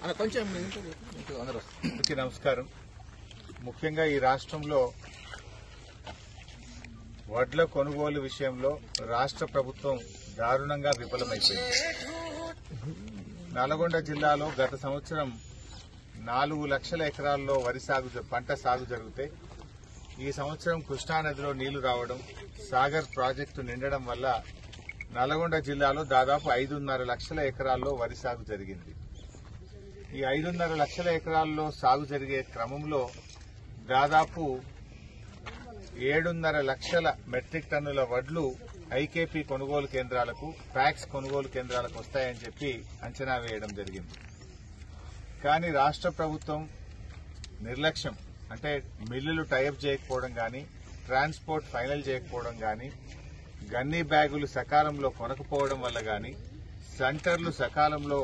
అందరికీ నమస్కారం. ముఖ్యంగా ఈ రాష్ట్రంలో వడ్ల కొనుగోలు విషయంలో రాష్ట్ర ప్రభుత్వం దారుణంగా విఫలమైపోయింది. నల్గొండ జిల్లాలో గత సంవత్సరం 4 లక్షల ఎకరాల్లో వరి పంట సాగు జరిగితే ఈ సంవత్సరం కృష్ణానదిలో నీళ్లు రావడం, సాగర్ ప్రాజెక్టు నిండడం వల్ల నల్గొండ జిల్లాలో దాదాపు 5.5 లక్షల ఎకరాల్లో వరి సాగు జరిగింది. ఈ 5.5 లక్షల ఎకరాల్లో సాగు జరిగే క్రమంలో దాదాపు 7.5 లక్షల మెట్రిక్ టన్నుల వడ్లు ఐకేపీ కొనుగోలు కేంద్రాలకు, ప్యాక్స్ కొనుగోలు కేంద్రాలకు వస్తాయని చెప్పి అంచనా వేయడం జరిగింది. కానీ రాష్ట్ర ప్రభుత్వం నిర్లక్ష్యం, అంటే మిల్లులు టైఅప్ చేయకపోవడం గాని, ట్రాన్స్పోర్ట్ ఫైనల్ చేయకపోవడం గాని, గన్నీ బ్యాగులు సకాలంలో కొనకపోవడం వల్ల గాని, సెంటర్లు సకాలంలో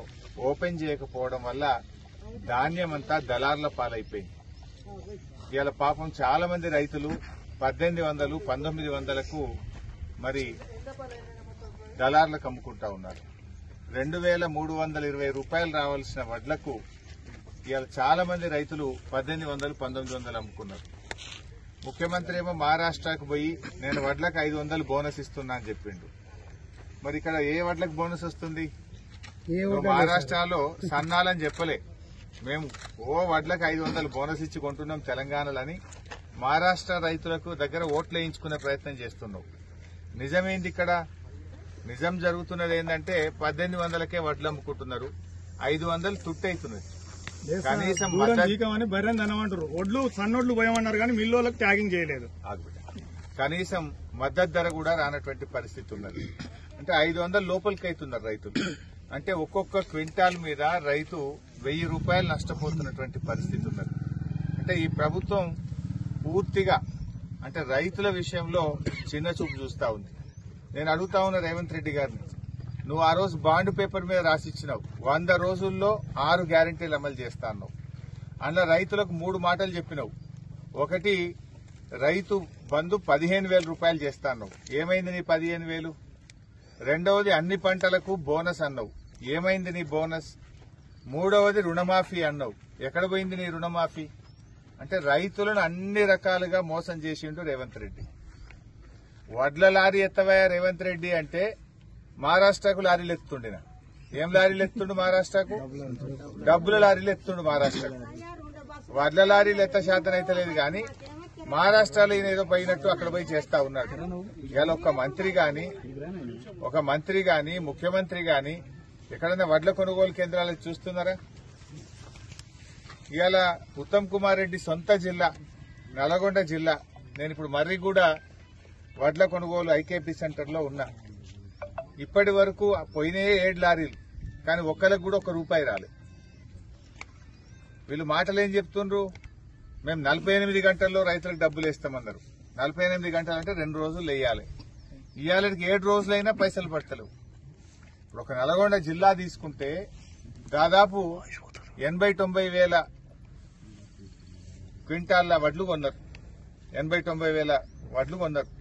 ఓపెన్ చేయకపోవడం వల్ల ధాన్యమంతా దళార్ల పాలైపోయింది. ఇవాళ పాపం చాలా మంది రైతులు 1800, 1900కు మరి దళార్లకు అమ్ముకుంటా ఉన్నారు. 2320 రూపాయలు రావాల్సిన వడ్లకు ఇవాళ చాలా మంది రైతులు 1800, 1900 అమ్ముకున్నారు. ముఖ్యమంత్రి ఏమో మహారాష్ట్రకు పోయి నేను వడ్లకు 500 బోనస్ ఇస్తున్నా అని చెప్పిండు. మరి ఇక్కడ ఏ వడ్లకు బోనస్ వస్తుంది? మహారాష్ట్రలో సన్నాలని చెప్పలే, మేము వడ్లకు 500 బోనస్ ఇచ్చి కొంటున్నాం తెలంగాణలని మహారాష్ట్ర రైతులకు దగ్గర ఓట్లు వేయించుకునే ప్రయత్నం చేస్తున్నావు. నిజమేంది ఇక్కడ? నిజం జరుగుతున్నది ఏంటంటే 1800కే వడ్లు అమ్ముకుంటున్నారు, 500 తుట్టయితున్నది. కనీసం ఒడ్లు సన్నొడ్లు పోయమన్నారు కానీ మిల్లులకు ట్యాగింగ్ చేయలేదు. కనీసం మద్దతు ధర కూడా రానటువంటి పరిస్థితి ఉన్నది. అంటే 500 లోపలికి అవుతున్నారు రైతులు. అంటే ఒక్కొక్క క్వింటాల్ మీద రైతు 1000 రూపాయలు నష్టపోతున్నటువంటి పరిస్థితి ఉన్నది. అంటే ఈ ప్రభుత్వం పూర్తిగా అంటే రైతుల విషయంలో చిన్న చూపు చూస్తా ఉంది. నేను అడుగుతా ఉన్న రేవంత్ రెడ్డి గారిని, నువ్వు ఆ రోజు బాండ్ పేపర్ మీద రాసిచ్చినావు 100 రోజుల్లో 6 గ్యారంటీలు అమలు చేస్తా అన్నావు. అందులో రైతులకు 3 మాటలు చెప్పినావు. ఒకటి, రైతు బంధు 15,000 రూపాయలు చేస్తా అన్నావు. ఏమైంది నీ 15,000? రెండవది, అన్ని పంటలకు బోనస్ అన్నావు. ఏమైంది నీ బోనస్? మూడవది, రుణమాఫీ అన్నావు. ఎక్కడ పోయింది నీ రుణమాఫీ? అంటే రైతులను అన్ని రకాలుగా మోసం చేసిండు రేవంత్ రెడ్డి. వడ్ల లారీ ఎత్తవయ్యా రేవంత్ రెడ్డి అంటే మహారాష్ట్రకు లారీలు ఎత్తుండిన. ఏం లారీలు ఎత్తుండు మహారాష్ట్రకు? డబ్బుల లారీలు ఎత్తుండు మహారాష్ట్రకు. వడ్ల లారీలు ఎత్త శాతం అయితే లేదు కానీ మహారాష్ట్రలో ఈయన ఏదో పోయినట్టు అక్కడ పోయి చేస్తా ఉన్నాడు. ఇవాళ ఒక మంత్రి గాని ముఖ్యమంత్రి గాని ఎక్కడైనా వడ్ల కొనుగోలు కేంద్రాలు చూస్తున్నారా? ఇవాళ ఉత్తమ్ కుమార్ రెడ్డి సొంత జిల్లా నల్గొండ జిల్లా. నేను ఇప్పుడు మర్రిగూడ వడ్ల కొనుగోలు ఐకేపీ సెంటర్లో ఉన్నా. ఇప్పటి వరకు పోయినాయే 7 లారీలు, కానీ ఒక్కరికి కూడా 1 రూపాయి రాలేదు. వీళ్ళు మాటలు ఏం చెప్తుండ్రు? మేము 48 గంటల్లో రైతులకు డబ్బులు వేస్తామన్నారు. 48 గంటలు అంటే 2 రోజులు వేయాలి. ఇవాళకి 7 రోజులైనా పైసలు పడతలేవు. ఇప్పుడు ఒక నల్గొండ జిల్లా తీసుకుంటే దాదాపు 80-90 వేల క్వింటాల్ల వడ్లు కొన్నారు. 80-90 వేల వడ్లు కొన్నారు.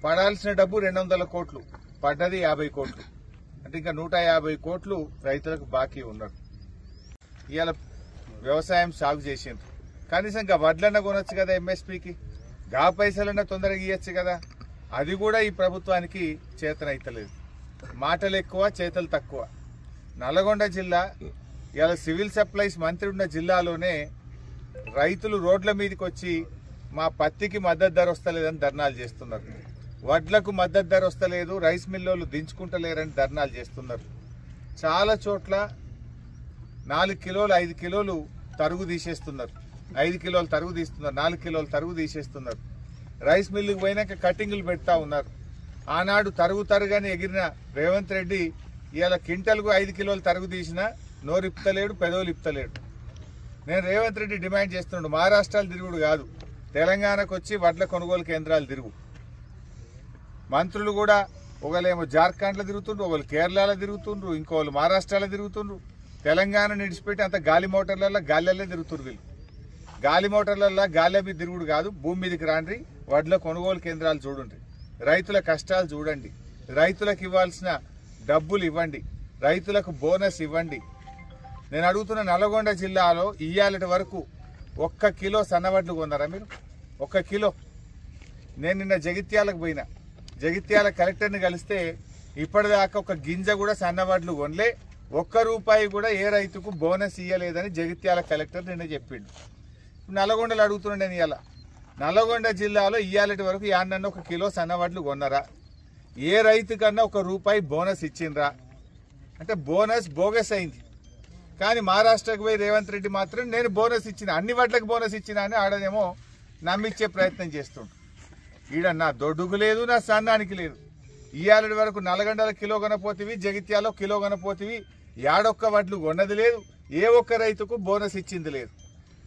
పడాల్సిన డబ్బు 200 కోట్లు, పడ్డది 50 కోట్లు. అంటే ఇంకా 150 కోట్లు రైతులకు బాకీ ఉన్నారు. ఇవాళ వ్యవసాయం సాగు చేసిండ్రు. కనీసం ఇంకా వడ్లన్న కొనొచ్చు కదా ఎంఎస్పీకి, గా పైసలన్నా తొందరగా ఇయ్యొచ్చు కదా. అది కూడా ఈ ప్రభుత్వానికి చేతనైతలేదు. మాటలు ఎక్కువ, చేతలు తక్కువ. నల్గొండ జిల్లా ఇవాళ సివిల్ సప్లైస్ మంత్రి ఉన్న జిల్లాలోనే రైతులు రోడ్ల మీదకి వచ్చి మా పత్తికి మద్దతు ధర వస్తలేదని ధర్నాలు చేస్తున్నారు. వడ్లకు మద్దతు ధర వస్తలేదు, రైస్ మిల్లోళ్ళు దించుకుంటలేరని ధర్నాలు చేస్తున్నారు. చాలా చోట్ల 4 కిలోలు 5 కిలోలు తరుగు తీసేస్తున్నారు. 5 కిలోలు తరుగు తీస్తున్నారు, 4 కిలోలు తరుగు తీసేస్తున్నారు. రైస్ మిల్లుకు పోయినాక కటింగులు పెడతా ఉన్నారు. ఆనాడు తరుగని ఎగిరిన రేవంత్ రెడ్డి ఇవాళ క్వింటల్కు 5 కిలోలు తరుగు తీసినా నోరిప్తలేడు, పెదవులు ఇప్తలేడు. నేను రేవంత్ రెడ్డి డిమాండ్ చేస్తున్నాడు, మహారాష్ట్రాలు తిరుగుడు కాదు, తెలంగాణకు వచ్చి వడ్ల కొనుగోలు కేంద్రాలు తిరుగు. మంత్రులు కూడా ఒకళ్ళేమో జార్ఖండ్లో తిరుగుతుండ్రు, ఒకళ్ళు కేరళలో తిరుగుతుండ్రు, ఇంకోళ్ళు మహారాష్ట్రలో తిరుగుతుండ్రు. తెలంగాణ నిడిచిపెట్టి అంత గాలి మోటార్లలో గాలిలో తిరుగుతుండ్రు. వీళ్ళు గాలి మోటార్లలో గాలి మీద తిరుగుడు కాదు, భూమి మీదకి రాండ్రి, వడ్ల కొనుగోలు కేంద్రాలు చూడండి, రైతుల కష్టాలు చూడండి, రైతులకు ఇవ్వాల్సిన డబ్బులు ఇవ్వండి, రైతులకు బోనస్ ఇవ్వండి. నేను అడుగుతున్న నల్గొండ జిల్లాలో ఇయ్యాలటి వరకు 1 కిలో సన్నవడ్లు కొన్నారా మీరు? 1 కిలో. నేను నిన్న జగిత్యాలకు పోయినా, జగిత్యాల కలెక్టర్ని కలిస్తే ఇప్పటిదాకా 1 గింజ కూడా సన్నవడ్లు కొనలే, 1 రూపాయి కూడా ఏ రైతుకు బోనస్ ఇయ్యలేదని జగిత్యాల కలెక్టర్ నిన్న చెప్పిండు. నల్గొండలో అడుగుతున్నా నేను ఇలా, నల్గొండ జిల్లాలో ఇయ్యాలటి వరకు యాన్నన్న 1 కిలో సన్నవడ్లు కొన్నారా? ఏ రైతు కన్నా 1 రూపాయి బోనస్ ఇచ్చిండ్రా? అంటే బోనస్ బోగస్ అయింది. కానీ మహారాష్ట్రకు పోయి రేవంత్ రెడ్డి మాత్రం నేను బోనస్ ఇచ్చిన, అన్ని వడ్లకు బోనస్ ఇచ్చిన అని ఆడనేమో నమ్మించే ప్రయత్నం చేస్తుండు. ఈడ నా దొడ్డుకు లేదు, నా సన్నానికి లేదు. ఇయ్యాలటి వరకు నల్గొండల కిలో కొనపోతివి, జగిత్యాలో కిలో కొనపోతివి, ఏడొక్క వడ్లు కొన్నది లేదు, ఏ ఒక్క రైతుకు బోనస్ ఇచ్చింది లేదు.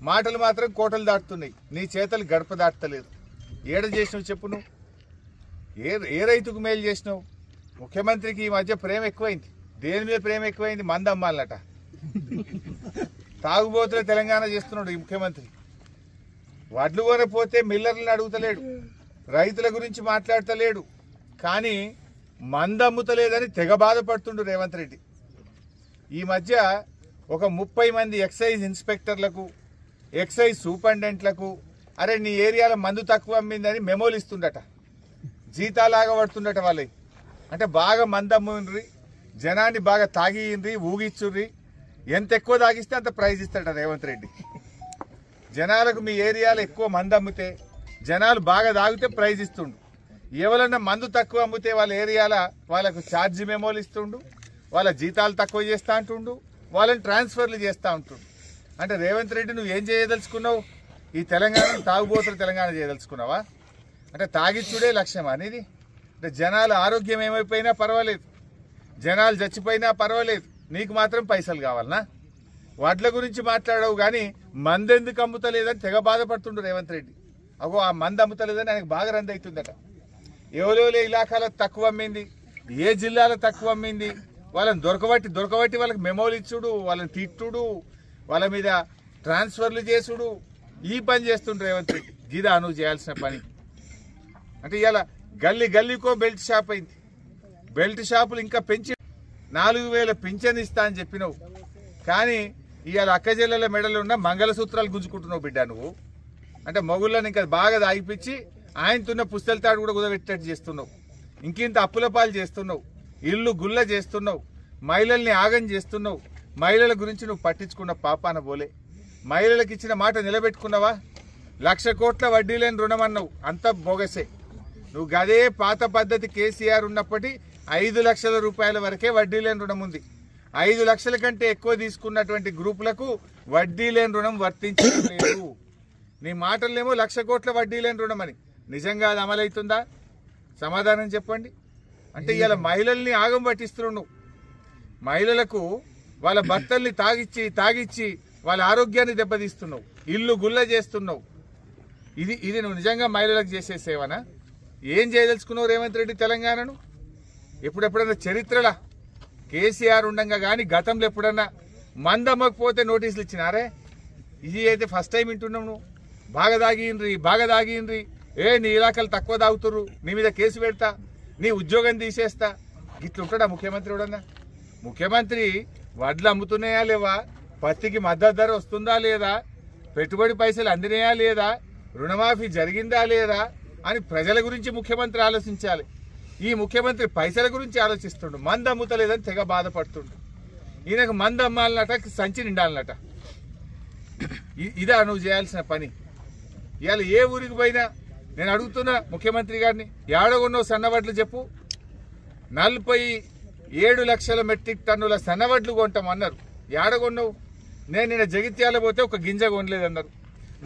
మాటలు మాత్రం కోటలు దాటుతున్నాయి, నీ చేతలు గడప దాటలేదు. ఏడ చేసినావు చెప్పు? నువ్వు ఏ రైతుకు మేలు చేసినావు? ముఖ్యమంత్రికి ఈ మధ్య ప్రేమ ఎక్కువైంది. దేని మీద ప్రేమ ఎక్కువైంది? మందు అమ్మాలట. తాగుబోతుల తెలంగాణ చేస్తున్నాడు ఈ ముఖ్యమంత్రి. వడ్లు కొనపోతే మిల్లర్లను అడుగుతలేడు, రైతుల గురించి మాట్లాడతలేడు, కానీ మందు అమ్ముతలేదని తెగ బాధపడుతుండు రేవంత్ రెడ్డి. ఈ మధ్య ఒక 30 మంది ఎక్సైజ్ ఇన్స్పెక్టర్లకు, ఎక్సైజ్ సూపరింటెండెంట్లకు అరే నీ ఏరియాలో మందు తక్కువ అమ్మిందని మెమోలు ఇస్తుండట, జీతాలాగా పడుతుండట వాళ్ళకి. అంటే బాగా మందు అమ్ముండ్రి, జనాన్ని బాగా తాగియండ్రి, ఊగిచ్చుర్రి, ఎంత ఎక్కువ తాగిస్తే అంత ప్రైజ్ ఇస్తాడట రేవంత్ రెడ్డి. జనాలకు మీ ఏరియాలో ఎక్కువ మందు అమ్మితే, జనాలు బాగా తాగితే ప్రైజ్ ఇస్తుండు. ఎవరన్నా మందు తక్కువ అమ్మితే వాళ్ళ ఏరియాలో వాళ్ళకు ఛార్జీ మెమోలు ఇస్తుండు, వాళ్ళ జీతాలు తక్కువ చేస్తా అంటుండు, వాళ్ళని ట్రాన్స్ఫర్లు చేస్తూ ఉంటుండు. అంటే రేవంత్ రెడ్డి నువ్వు ఏం చేయదలుచుకున్నావు? ఈ తెలంగాణను తాగుబోతుల తెలంగాణ చేయదలుచుకున్నావా? అంటే తాగిచ్చుడే లక్ష్యమా అనేది? అంటే జనాల ఆరోగ్యం ఏమైపోయినా పర్వాలేదు, జనాలు చచ్చిపోయినా పర్వాలేదు, నీకు మాత్రం పైసలు కావాలనా? వడ్ల గురించి మాట్లాడవు కానీ మందు ఎందుకు అమ్ముతలేదని తెగ బాధపడుతుండు రేవంత్ రెడ్డి. అగో ఆ మందు అమ్ముతలేదని ఆయనకు బాగా రంది అవుతుందట. ఎవరెవరే ఇలాకాలో తక్కువ అమ్మింది, ఏ జిల్లాలో తక్కువ అమ్మింది, వాళ్ళని దొరకబట్టి వాళ్ళకి మెమోలు ఇచ్చుడు, వాళ్ళని తిట్టుడు, వాళ్ళ మీద ట్రాన్స్ఫర్లు చేసుడు, ఈ పని చేస్తుండ్రు రేవంత్ రెడ్డి. గిదా నువ్వు చేయాల్సిన పని. అంటే ఇలా గల్లీకో బెల్ట్ షాప్ అయింది. బెల్ట్ షాపులు ఇంకా పెంచి 4000 పింఛన్ ఇస్తా అని చెప్పినావు, కానీ ఇవాళ అక్కజెల్లెల మెడలు ఉన్న మంగళసూత్రాలు గుంజుకుంటున్నావు బిడ్డ నువ్వు. అంటే మొగుళ్ళని ఇంకా బాగా దాగిపించి ఆయనతున్న పుస్తల తాడు కూడా కుదబెట్టేట్టు చేస్తున్నావు. ఇంకింత అప్పుల పాలు చేస్తున్నావు, ఇల్లు గుల్ల చేస్తున్నావు, మహిళల్ని ఆగం చేస్తున్నావు. మహిళల గురించి నువ్వు పట్టించుకున్న పాపాన పోలే. మహిళలకు ఇచ్చిన మాట నిలబెట్టుకున్నావా? 1,00,000 కోట్ల వడ్డీ లేని రుణం అన్నావు, అంతా బోగసే. నువ్వు గదే పాత పద్ధతి కేసీఆర్ ఉన్నప్పటి 5 లక్షల రూపాయల వరకే వడ్డీ లేని రుణం ఉంది. 5 లక్షల కంటే ఎక్కువ తీసుకున్నటువంటి గ్రూపులకు వడ్డీ లేని రుణం వర్తించలేదు. నీ మాటలనేమో 1,00,000 కోట్ల వడ్డీ లేని రుణం అని. నిజంగా అది అమలవుతుందా? సమాధానం చెప్పండి. అంటే ఇవాళ మహిళల్ని ఆగం పట్టిస్తున్నావు నువ్వు. మహిళలకు వాళ్ళ భర్తల్ని తాగిచ్చి వాళ్ళ ఆరోగ్యాన్ని దెబ్బతీస్తున్నావు, ఇల్లు గుల్ల చేస్తున్నావు. ఇది నువ్వు నిజంగా మహిళలకు చేసే సేవనా? ఏం చేయదలుచుకున్నావు రేవంత్ రెడ్డి తెలంగాణను? ఎప్పుడెప్పుడన్నా చరిత్రలా కేసీఆర్ ఉండగా కానీ గతంలో ఎప్పుడన్నా మందమ్మకపోతే నోటీసులు ఇచ్చినారే? ఇది అయితే ఫస్ట్ టైం వింటున్నావు నువ్వు. బాగా దాగియండ్రి, నీ ఇలాకాలు తక్కువ తాగుతుర్రు, నీ మీద కేసు పెడతా, నీ ఉద్యోగం తీసేస్తా. ఇట్లుంటాడా ముఖ్యమంత్రి? ఎవడన్నా ముఖ్యమంత్రి వడ్లు అమ్ముతున్నాయా లేవా, పత్తికి మద్దతు ధర వస్తుందా లేదా, పెట్టుబడి పైసలు అందినాయా లేదా, రుణమాఫీ జరిగిందా లేదా అని ప్రజల గురించి ముఖ్యమంత్రి ఆలోచించాలి. ఈ ముఖ్యమంత్రి పైసల గురించి ఆలోచిస్తుండు, మందు అమ్ముతలేదని తెగ బాధపడుతుండు. ఈయనకు మందు అమ్మాలన్నట, సంచి నిండాలన్నట. ఇదా నువ్వు చేయాల్సిన పని? ఇవాళ ఏ ఊరికి పోయినా నేను అడుగుతున్నా ముఖ్యమంత్రి గారిని, ఏడగొన్నావు సన్నవడ్లు చెప్పు? 47 లక్షల మెట్రిక్ టన్నుల సన్నవడ్లు కొంటామన్నారు. ఏడగొన్నావు? నేను నిన్న జగిత్యాల పోతే 1 గింజ కొనలేదన్నారు.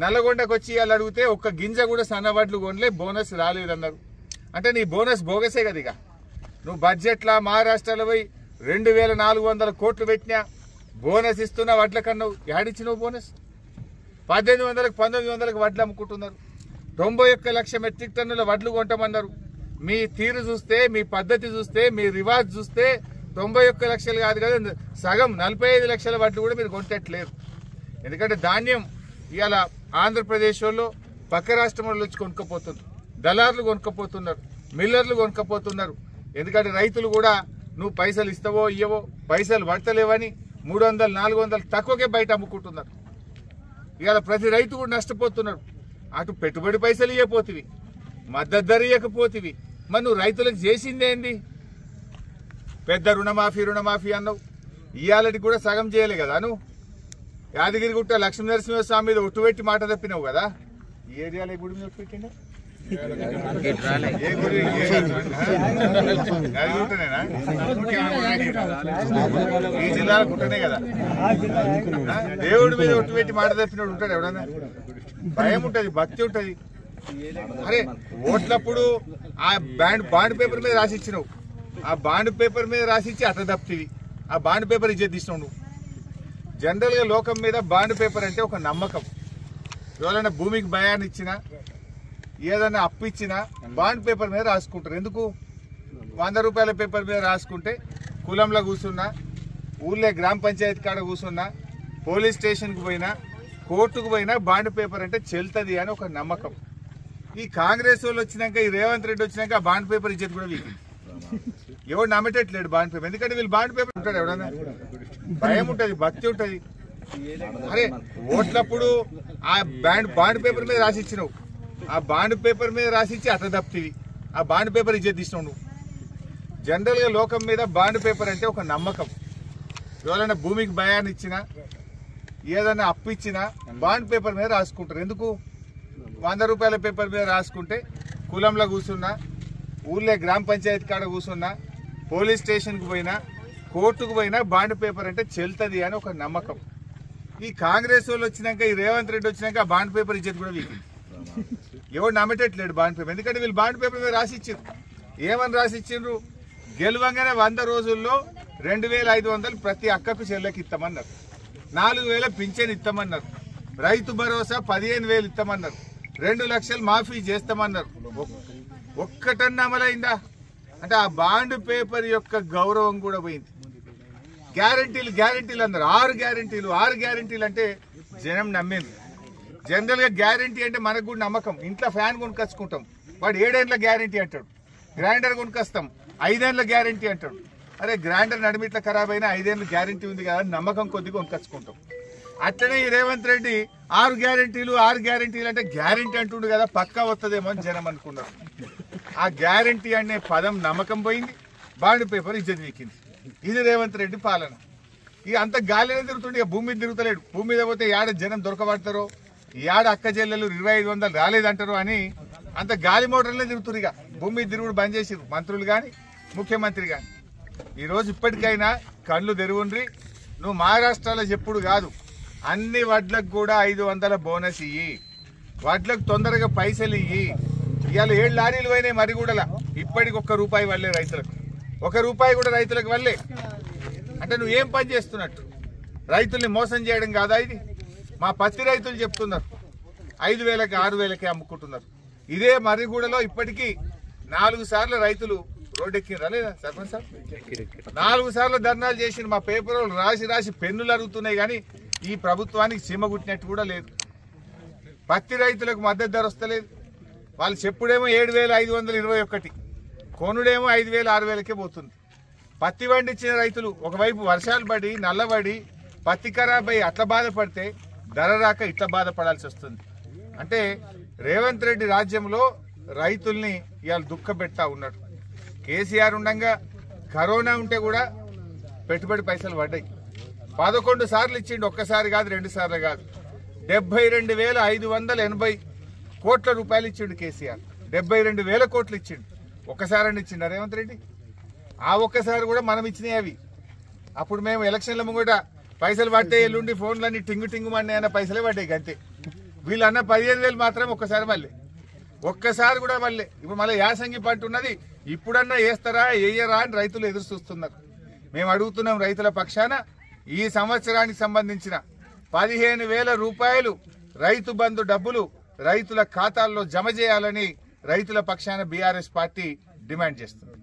నల్లగొండకు వచ్చి ఇవాళ అడిగితే 1 గింజ కూడా సన్నవడ్లు కొనలే, బోనస్ రాలేదన్నారు. అంటే నీ బోనస్ బోగసే కదా. ఇక నువ్వు బడ్జెట్లా మహారాష్ట్రలో పోయి 2,400 కోట్లు పెట్టినా బోనస్ ఇస్తున్నా వడ్ల కన్నావు. ఏడిచ్చినావు బోనస్? 1800కు 1900కు వడ్లు అమ్ముకుంటున్నారు. 91 లక్షల మెట్రిక్ టన్నుల వడ్లు కొంటామన్నారు. మీ తీరు చూస్తే, మీ పద్ధతి చూస్తే, మీ రివాజ్ చూస్తే 91 లక్షలు కాదు కదా, సగం 45 లక్షల వడ్లు కూడా మీరు కొంటట్లేరు. ఎందుకంటే ధాన్యం ఇవాళ ఆంధ్రప్రదేశ్ వాళ్ళు పక్క రాష్ట్రం వాళ్ళు వచ్చి కొనుక్కపోతున్నారు, దళారులు కొనుక్కపోతున్నారు, మిల్లర్లు కొనుక్కపోతున్నారు. ఎందుకంటే రైతులు కూడా నువ్వు పైసలు ఇస్తావో ఇయ్యవో, పైసలు పడతలేవని 300, 400 తక్కువకే బయట అమ్ముకుంటున్నారు. ఇవాళ ప్రతి రైతు కూడా నష్టపోతున్నాడు. అటు పెట్టుబడి పైసలు ఇవ్వపోతివి, మద్దతు ధర ఇవ్వకపోతివి, మరి నువ్వు రైతులకు చేసిందేంది? పెద్ద రుణమాఫీ అన్నావు, ఇవాళకి కూడా సగం చేయలే కదా నువ్వు. యాదగిరిగుట్ట లక్ష్మీనరసింహస్వామి మీద ఒట్టు పెట్టి మాట తప్పినావు కదా. ఈ ఏరియాలో గుడి మీద ఒట్టు పెట్టిండా? ఏ గుడి? యాదగిరిగుట్టనేనా? ఈ జిల్లాలో గుట్టనే కదా. దేవుడి మీద ఒట్టు పెట్టి మాట తప్పినోడు ఉంటాడు ఎవడన్నా? భయం ఉంటది, భక్తి ఉంటది. అరే ఓట్లప్పుడు ఆ బాండ్ పేపర్ మీద రాసిచ్చినావు, ఆ బాండ్ పేపర్ మీద రాసిచ్చి అట్లా తప్పివి. ఆ బాండ్ పేపర్ ఇచ్చేది తీసినావు నువ్వు. జనరల్ గా లోకం మీద బాండ్ పేపర్ అంటే ఒక నమ్మకం. ఎవరైనా భూమికి భయాన్ని ఇచ్చినా, ఏదైనా అప్పు ఇచ్చినా బాండ్ పేపర్ మీద రాసుకుంటారు. ఎందుకు? 100 రూపాయల పేపర్ మీద రాసుకుంటే కులంలో కూర్చున్నా, ఊళ్ళో గ్రామ పంచాయతీ కాడ కూర్చున్నా, పోలీస్ స్టేషన్కి పోయినా, కోర్టుకు పోయినా బాండ్ పేపర్ అంటే చెల్తుంది అని ఒక నమ్మకం. ఈ కాంగ్రెస్ వాళ్ళు వచ్చినాక, ఈ రేవంత్ రెడ్డి వచ్చినాక ఆ బాండ్ పేపర్ ఇచ్చేది కూడా వీకి. ఎవడు నమ్మేటట్లేడు బాండ్ పేపర్. ఎందుకంటే వీళ్ళు బాండ్ పేపర్ ఉంటాడు ఎవడన్నా? భయం ఉంటది, భక్తి ఉంటది. అరే ఓట్లప్పుడు ఆ బాండ్ పేపర్ మీద రాసిచ్చినావు, ఆ బాండ్ పేపర్ మీద రాసిచ్చి అట్లా తప్పివి. ఆ బాండ్ పేపర్ ఇచ్చేది తీసినావు నువ్వు. జనరల్ గా లోకం మీద బాండ్ పేపర్ అంటే ఒక నమ్మకం. ఎవరైనా భూమికి భయాన్ని ఇచ్చినా, ఏదైనా అప్పు ఇచ్చినా బాండ్ పేపర్ మీద రాసుకుంటారు. ఎందుకు? 100 రూపాయల పేపర్ మీద రాసుకుంటే కులంలో కూర్చున్నా, ఊళ్ళో గ్రామ పంచాయతీ కాడ కూర్చున్నా, పోలీస్ స్టేషన్కి పోయినా, కోర్టుకు పోయినా బాండ్ పేపర్ అంటే చెల్తుంది అని ఒక నమ్మకం. ఈ కాంగ్రెస్ వాళ్ళు వచ్చినాక, ఈ రేవంత్ రెడ్డి వచ్చినాక ఆ బాండ్ పేపర్ ఇచ్చేది కూడా వీకి. ఎవడు నమ్మేటట్లేడు బాండ్ పేపర్. ఎందుకంటే వీళ్ళు బాండ్ పేపర్ మీద రాసిచ్చారు. ఏమని రాసిచ్చిండ్రు? గెలవంగానే 100 రోజుల్లో 2500 ప్రతి అక్కకు చెల్లెకి ఇస్తామన్నారు. 4000 పింఛన్ ఇస్తామన్నారు. రైతు భరోసా 15,000 ఇస్తామన్నారు. 2 లక్షలు మాఫీ చేస్తామన్నారు. ఒక్కటన్నా అమలైందా? అంటే ఆ బాండ్ పేపర్ యొక్క గౌరవం కూడా పోయింది. గ్యారంటీలు అన్నారు. 6 గ్యారంటీలు అంటే జనం నమ్మింది. జనరల్ గా గ్యారంటీ అంటే మనకు కూడా నమ్మకం. ఇంట్లో ఫ్యాన్ కొనుకొచ్చుకుంటాం, వాడు 7 ఏళ్ల గ్యారంటీ అంటాడు. గ్రైండర్ కొనుకొస్తాం, 5 ఏళ్ల గ్యారంటీ అంటాడు. అరే గ్రైండర్ నడిమిట్ల ఖరాబ్ అయినా 5 ఏళ్ళు గ్యారంటీ ఉంది కదా, నమ్మకం కొద్దిగా కొనుకొచ్చుకుంటాం. అట్లనే ఈ రేవంత్ రెడ్డి 6 గ్యారంటీలు అంటే గ్యారంటీ అంటుండు కదా, పక్కా వస్తుందేమో అని జనం అనుకున్నారు. ఆ గ్యారంటీ అనే పదం నమ్మకం పోయింది, బాండ్ పేపర్ ఇజ్జత్ వీకింది. ఇది రేవంత్ రెడ్డి పాలన. ఇక అంత గాలినే తిరుగుతుండే, ఇక భూమి మీద తిరుగుతలేడు. భూమి మీద పోతే ఏడ జనం దొరకబడతారో, ఏడ అక్క చెల్లెలు 2500 రాలేదంటారు అని అంత గాలి మోటార్లే తిరుగుతున్నారు. ఇక భూమి మీద తిరుగుడు బంద్ చేసిరు మంత్రులు గాని, ముఖ్యమంత్రి గాని. ఈ రోజు ఇప్పటికైనా కళ్ళు తెరువుండ్రి. నువ్వు మహారాష్ట్రలో చెప్పుడు కాదు, అన్ని వడ్లకు కూడా 500 బోనస్ ఇయ్యి, వడ్లకు తొందరగా పైసలు ఇయ్యి. ఇవాళ 7 లారీలు పోయినాయి మరిగూడలా, ఇప్పటికి ₹1 వల్లే రైతులకు, ₹1 కూడా రైతులకు వల్లే. అంటే నువ్వు ఏం పని చేస్తున్నట్టు? రైతుల్ని మోసం చేయడం కాదా ఇది? మా పత్తి రైతులు చెప్తున్నారు 5,000కి 6,000కి అమ్ముకుంటున్నారు. ఇదే మర్రిగూడలో ఇప్పటికీ 4 సార్లు రైతులు రోడ్డెక్కినరా లేదా సర్పంచ్ సార్? 4 సార్లు ధర్నాలు చేసిన మా పేపర్ రాసి పెన్నులు అరుగుతున్నాయి. కానీ ఈ ప్రభుత్వానికి సీమ గుట్టినట్టు కూడా లేదు. పత్తి రైతులకు మద్దతు ధర వస్తలేదు. వాళ్ళు చెప్పుడేమో 7,521, కొనుడేమో 5,000 6,000కే పోతుంది. పత్తి పండించిన రైతులు ఒకవైపు వర్షాలు పడి నల్లబడి పత్తి ఖరాబ్ అయ్యి అట్లా బాధపడితే ధర రాక ఇట్లా బాధపడాల్సి వస్తుంది. అంటే రేవంత్ రెడ్డి రాజ్యంలో రైతుల్ని ఇవాళ దుఃఖపెడతా ఉన్నాడు. కేసీఆర్ ఉండగా కరోనా ఉంటే కూడా పెట్టుబడి పైసలు పడ్డాయి. 11 సార్లు ఇచ్చిండు, ఒక్కసారి కాదు 2 సార్లు కాదు. 72,580 కోట్ల రూపాయలు ఇచ్చిండు కేసీఆర్. 72,000 కోట్లు ఇచ్చిండు. ఒక్కసారి ఇచ్చిండు రేవంత్ రెడ్డి. ఆ ఒక్కసారి కూడా మనం ఇచ్చినాయి అవి. అప్పుడు మేము ఎలక్షన్ల ముంగట పైసలు పట్టే ఎల్లుండి ఫోన్లన్నీ టింగు మన్నే అన్న పైసలే పడ్డాయి అంతే. వీళ్ళు అన్న 15,000 మాత్రం ఒక్కసారి ఒక్కసారి కూడా మళ్ళీ. ఇప్పుడు మళ్ళీ యాసంగి పంట ఉన్నది, ఇప్పుడన్నా వేస్తారా వేయరా అని రైతులు ఎదురు చూస్తున్నారు. మేము అడుగుతున్నాం రైతుల పక్షాన, ఈ సంవత్సరానికి సంబంధించిన 15,000 రూపాయలు రైతు బంధు డబ్బులు రైతుల ఖాతాల్లో జమ చేయాలని రైతుల పక్షాన బీఆర్ఎస్ పార్టీ డిమాండ్ చేస్తుంది.